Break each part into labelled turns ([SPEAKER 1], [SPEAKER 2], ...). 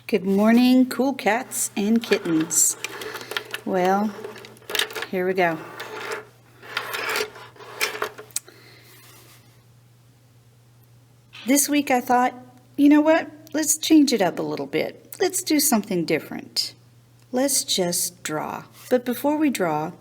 [SPEAKER 1] Good morning, cool cats and kittens. Well, here we go. This week I thought, you know what? Let's change it up a little bit. Let's do something different. Let's just draw. But before we draw,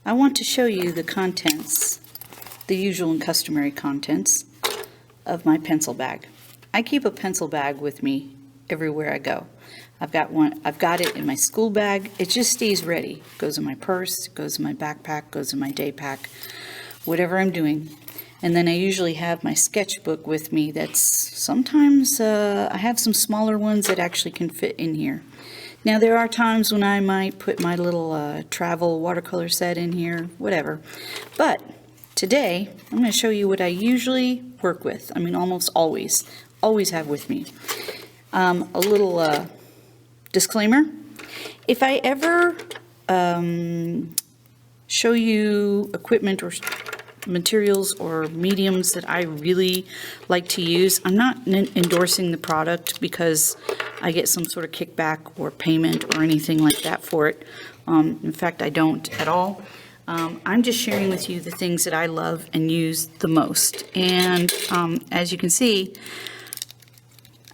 [SPEAKER 1] I want to show you the contents, the usual and customary contents of my pencil bag. I keep a pencil bag with me everywhere I go. I've got it in my school bag. It just stays ready. It goes in my purse, it goes in my backpack, goes in my day pack, whatever I'm doing. And then I usually have my sketchbook with me. That's sometimes I have some smaller ones that actually can fit in here. Now there are times when I might put my little travel watercolor set in here, whatever. But today I'm going to show you what I usually work with. I mean, almost always have with me. A little disclaimer. If I ever show you equipment or materials or mediums that I really like to use, I'm not endorsing the product because I get some sort of kickback or payment or anything like that for it. In fact, I don't at all. I'm just sharing with you the things that I love and use the most. And as you can see,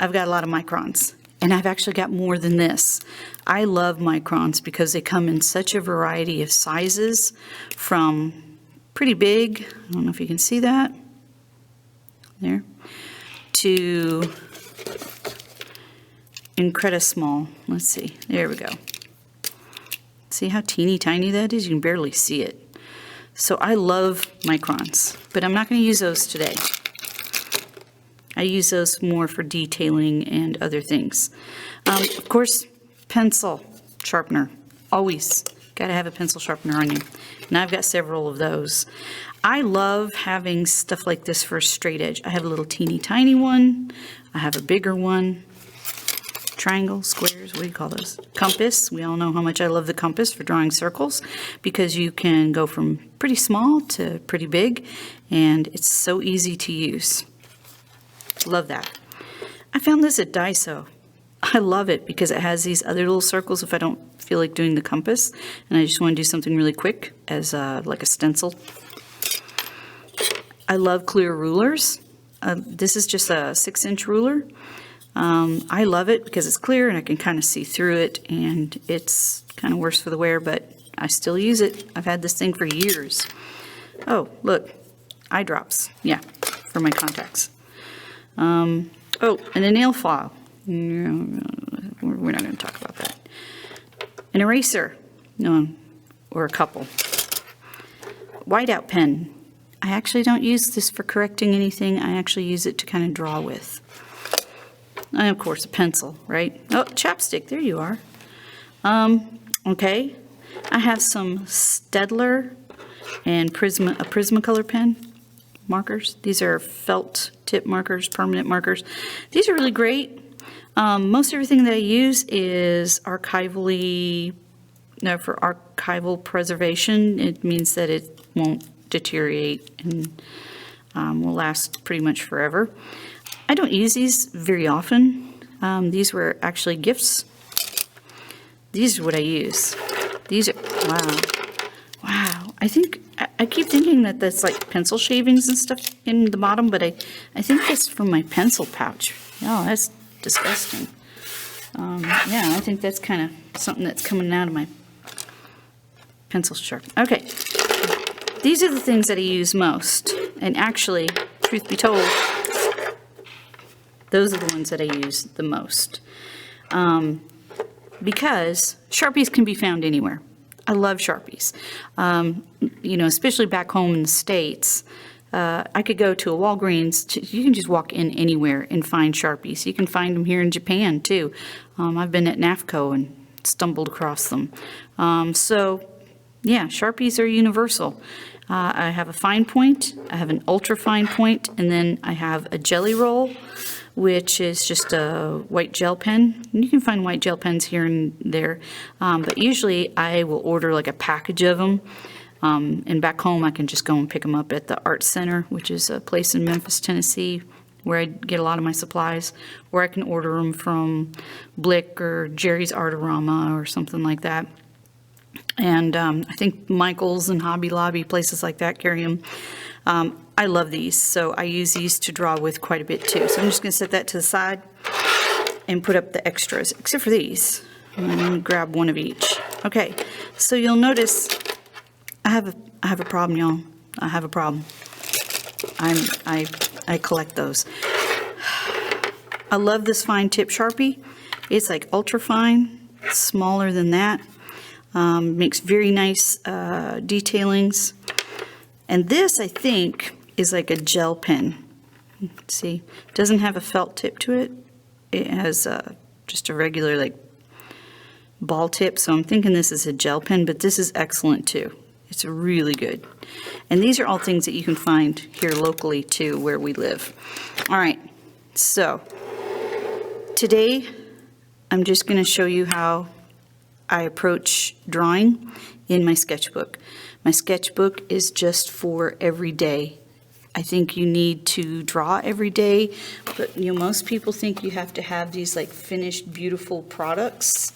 [SPEAKER 1] I've got a lot of microns, and I've actually got more than this. I love microns because they come in such a variety of sizes, from pretty big, I don't know if you can see that, there, to incredible small. Let's see, there we go. See how teeny tiny that is? You can barely see it. So I love microns, but I'm not going to use those today. I use those more for detailing and other things. Of course, pencil sharpener. Always got to have a pencil sharpener on you. And I've got several of those. I love having stuff like this for a straight edge. I have a little teeny tiny one. I have a bigger one. Triangle, squares, what do you call those? Compass. We all know how much I love the compass for drawing circles because you can go from pretty small to pretty big, and it's so easy to use. Love that. I found this at Daiso. I love it because it has these other little circles if I don't feel like doing the compass and I just want to do something really quick as like a stencil. I love clear rulers. This is just a 6-inch ruler. I love it because it's clear and I can kind of see through it, and it's kind of worse for the wear, but I still use it. I've had this thing for years. Oh, look, eye drops. Yeah, for my contacts. Oh, and a nail file. We're not going to talk about that. An eraser. No, or a couple. Whiteout pen. I actually don't use this for correcting anything. I actually use it to kind of draw with. And of course, a pencil, right? Oh, chapstick. There you are. Okay. I have some Staedtler and a Prismacolor pen. Markers. These are felt tip markers, permanent markers. These are really great. Most everything that I use is archivally, for archival preservation. It means that it won't deteriorate and will last pretty much forever. I don't use these very often. These were actually gifts. These are what I use. These are, wow. I keep thinking that that's like pencil shavings and stuff in the bottom, but I think that's from my pencil pouch. Oh, that's disgusting. Yeah, I think that's kind of something that's coming out of my pencil sharp. Okay, these are the things that I use most. And actually, truth be told, those are the ones that I use the most. Because Sharpies can be found anywhere. I love Sharpies. You know, especially back home in the States, I could go to a Walgreens. You can just walk in anywhere and find Sharpies. You can find them here in Japan, too. I've been at NAFCO and stumbled across them. So, yeah, Sharpies are universal. I have a fine point, I have an ultra fine point, and then I have a jelly roll, which is just a white gel pen. You can find white gel pens here and there, but usually I will order like a package of them. And back home I can just go and pick them up at the Art Center, which is a place in Memphis, Tennessee. where I get a lot of my supplies, or I can order them from Blick or Jerry's Artorama or something like that. And I think Michael's and Hobby Lobby, places like that, carry them. I love these, so I use these to draw with quite a bit too. So I'm just going to set that to the side and put up the extras, except for these. I'm going to grab one of each. Okay, so you'll notice I have a problem, y'all. I have a problem. I collect those. I love this fine tip Sharpie. It's like ultra fine, smaller than that. Makes very nice detailings. And this, I think, is like a gel pen. See, it doesn't have a felt tip to it. It has just a regular like ball tip. So I'm thinking this is a gel pen, but this is excellent too. It's really good. And these are all things that you can find here locally too, where we live. All right, so today I'm just going to show you how I approach drawing in my sketchbook. My sketchbook is just for every day. I think you need to draw every day, but most people think you have to have these like finished, beautiful products.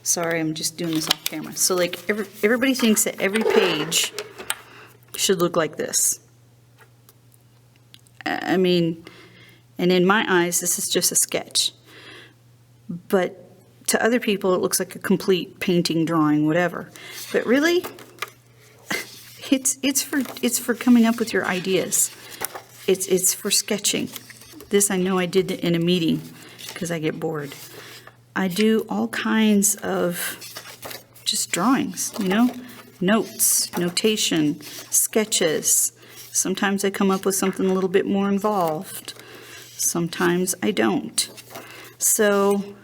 [SPEAKER 1] Sorry, I'm just doing this off camera. So like everybody thinks that every page should look like this. I mean, and in my eyes, this is just a sketch. But to other people, it looks like a complete painting, drawing, whatever. But really, it's for coming up with your ideas. It's for sketching. This I know I did in a meeting because I get bored. I do all kinds of just drawings, notes, notation, sketches. Sometimes I come up with something a little bit more involved. Sometimes I don't. So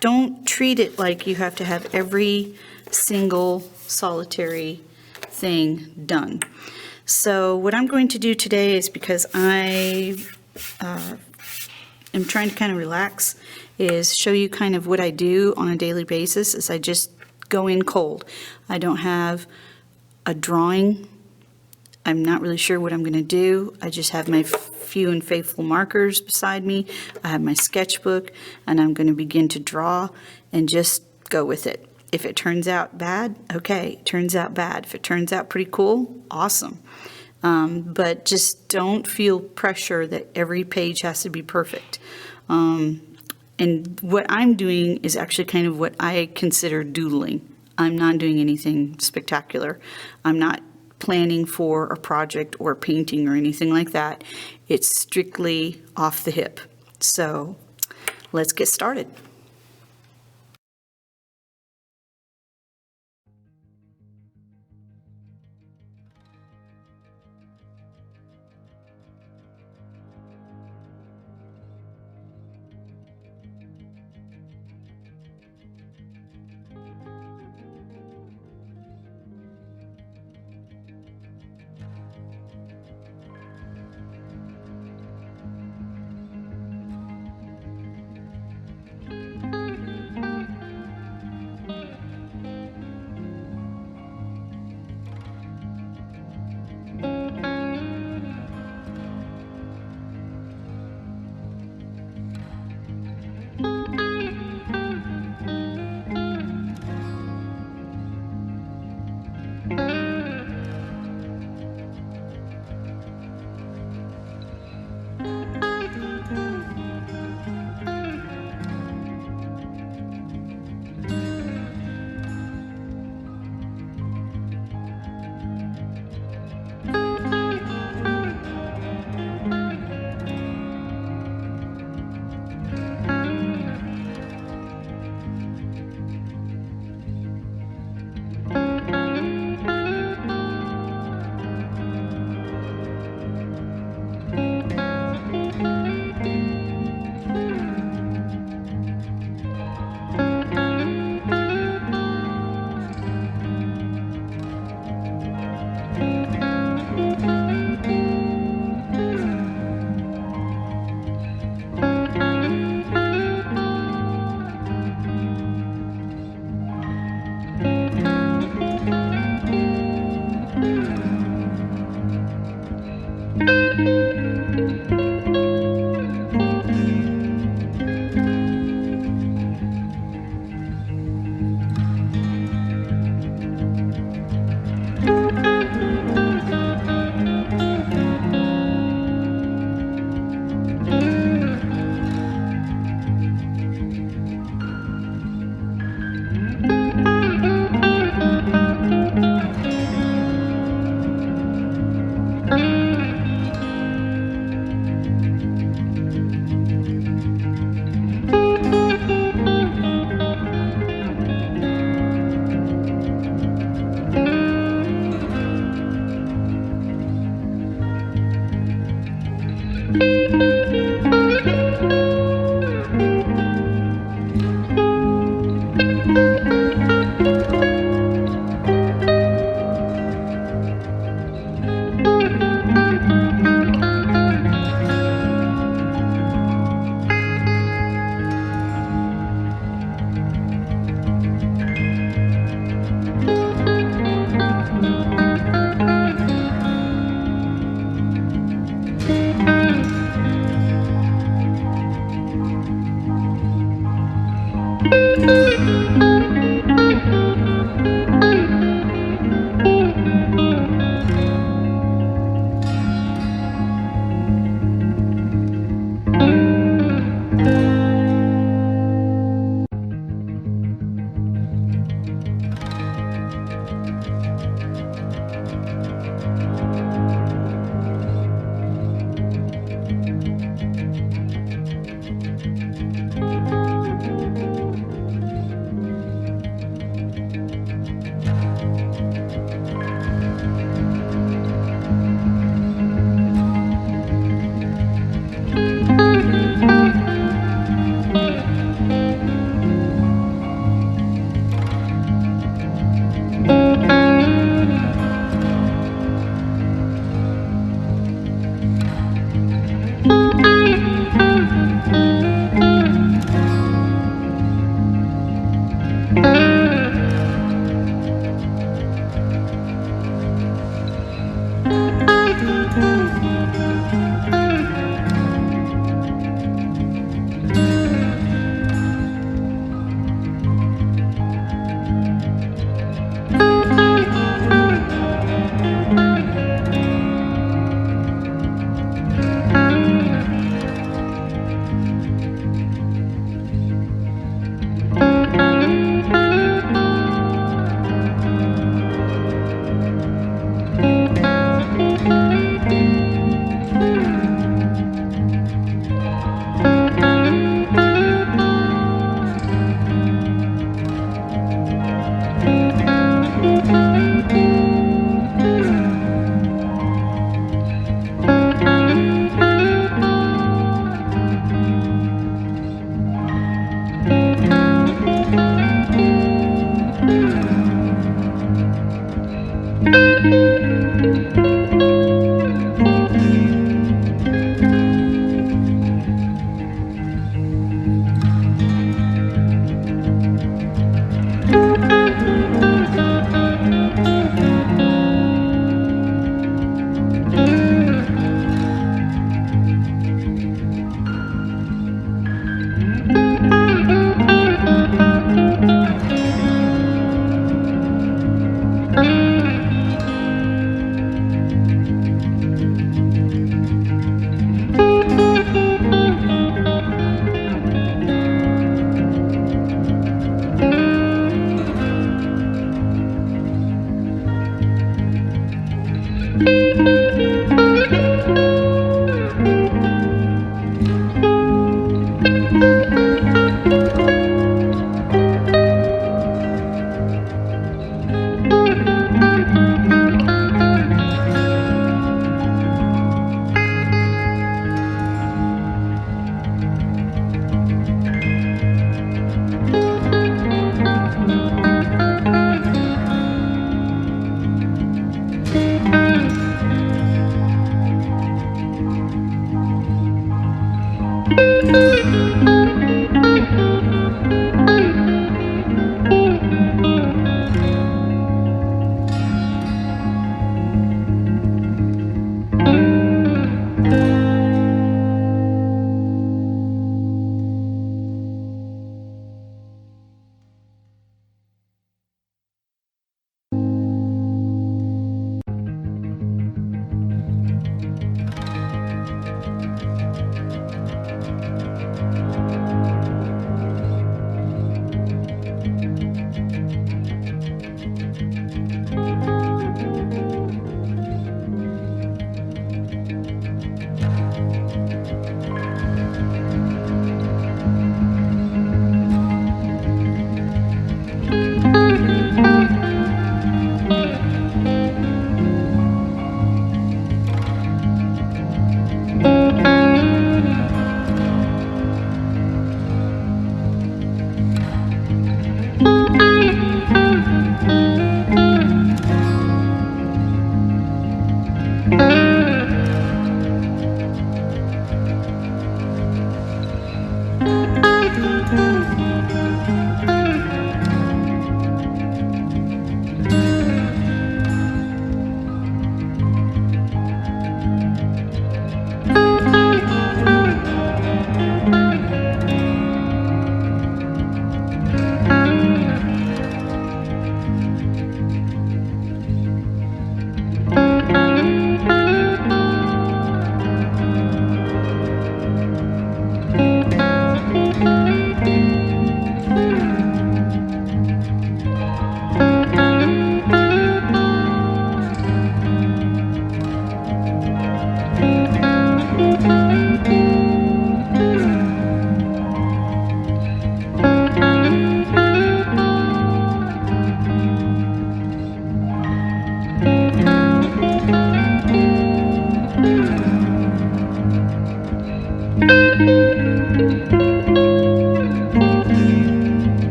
[SPEAKER 1] don't treat it like you have to have every single solitary thing done. So what I'm going to do today is, because I am trying to kind of relax, is show you kind of what I do on a daily basis. Is I just go in cold. I don't have a drawing. I'm not really sure what I'm going to do. I just have my few and faithful markers beside me. I have my sketchbook, and I'm going to begin to draw and just go with it. If it turns out bad, okay, it turns out bad. If it turns out pretty cool, awesome. But just don't feel pressure that every page has to be perfect. And what I'm doing is actually kind of what I consider doodling. I'm not doing anything spectacular. I'm not planning for a project or painting or anything like that. It's strictly off the hip. So let's get started.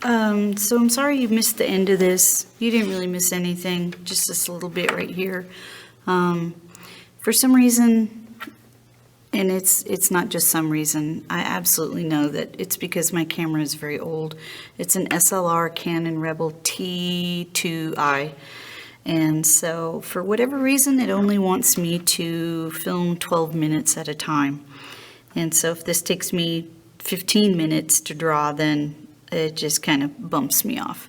[SPEAKER 1] So I'm sorry you missed the end of this. You didn't really miss anything, just this little bit right here. For some reason, and it's not just some reason, I absolutely know that it's because my camera is very old. It's an SLR Canon Rebel T2i. And so for whatever reason, it only wants me to film 12 minutes at a time. And so if this takes me 15 minutes to draw, then it just kind of bumps me off.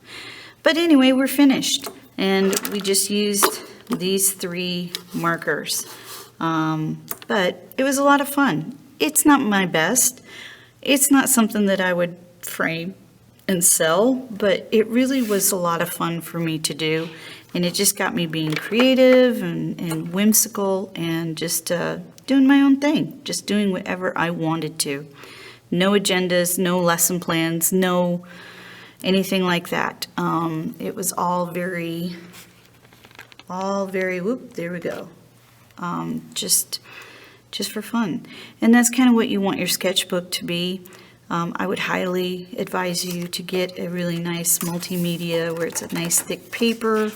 [SPEAKER 1] But anyway, we're finished. And we just used these 3 markers. But it was a lot of fun. It's not my best. It's not something that I would frame and sell, but it really was a lot of fun for me to do. And it just got me being creative and whimsical and just doing my own thing, just doing whatever I wanted to. No agendas, no lesson plans, no anything like that. It was all very, whoop, there we go. Just for fun. And that's kind of what you want your sketchbook to be. I would highly advise you to get a really nice multimedia where it's a nice thick paper,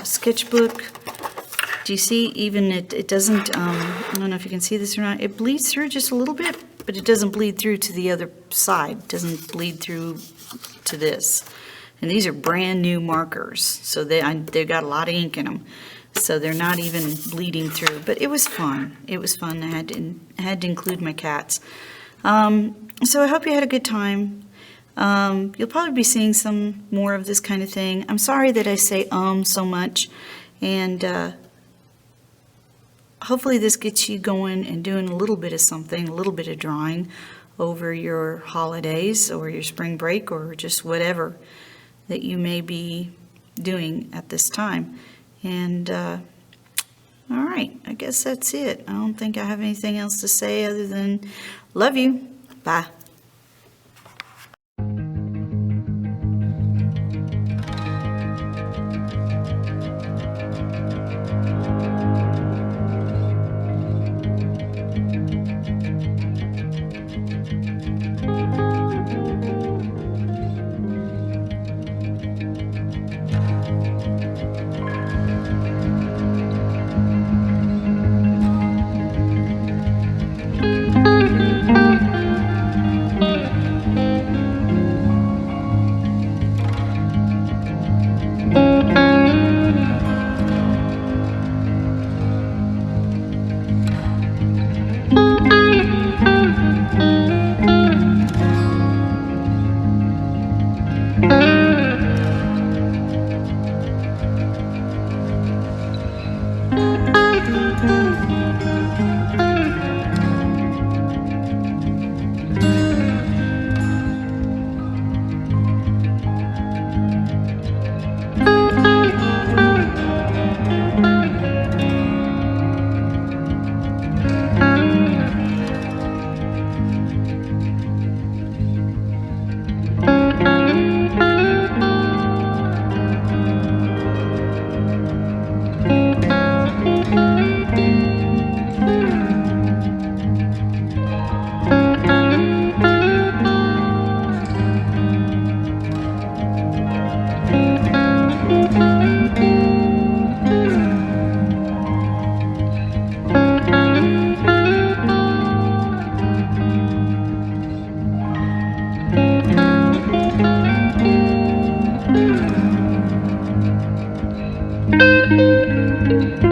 [SPEAKER 1] sketchbook. Do you see even it doesn't, I don't know if you can see this or not, it bleeds through just a little bit, but it doesn't bleed through to the other side. It doesn't bleed through to this. And these are brand new markers, so they've got a lot of ink in them. So they're not even bleeding through, but it was fun. It was fun. I had to include my cats. So I hope you had a good time. You'll probably be seeing some more of this kind of thing. I'm sorry that I say so much, and hopefully this gets you going and doing a little bit of something, a little bit of drawing over your holidays or your spring break or just whatever that you may be doing at this time. And all right, I guess that's it. I don't think I have anything else to say other than love you. Bye.
[SPEAKER 2] Thank you.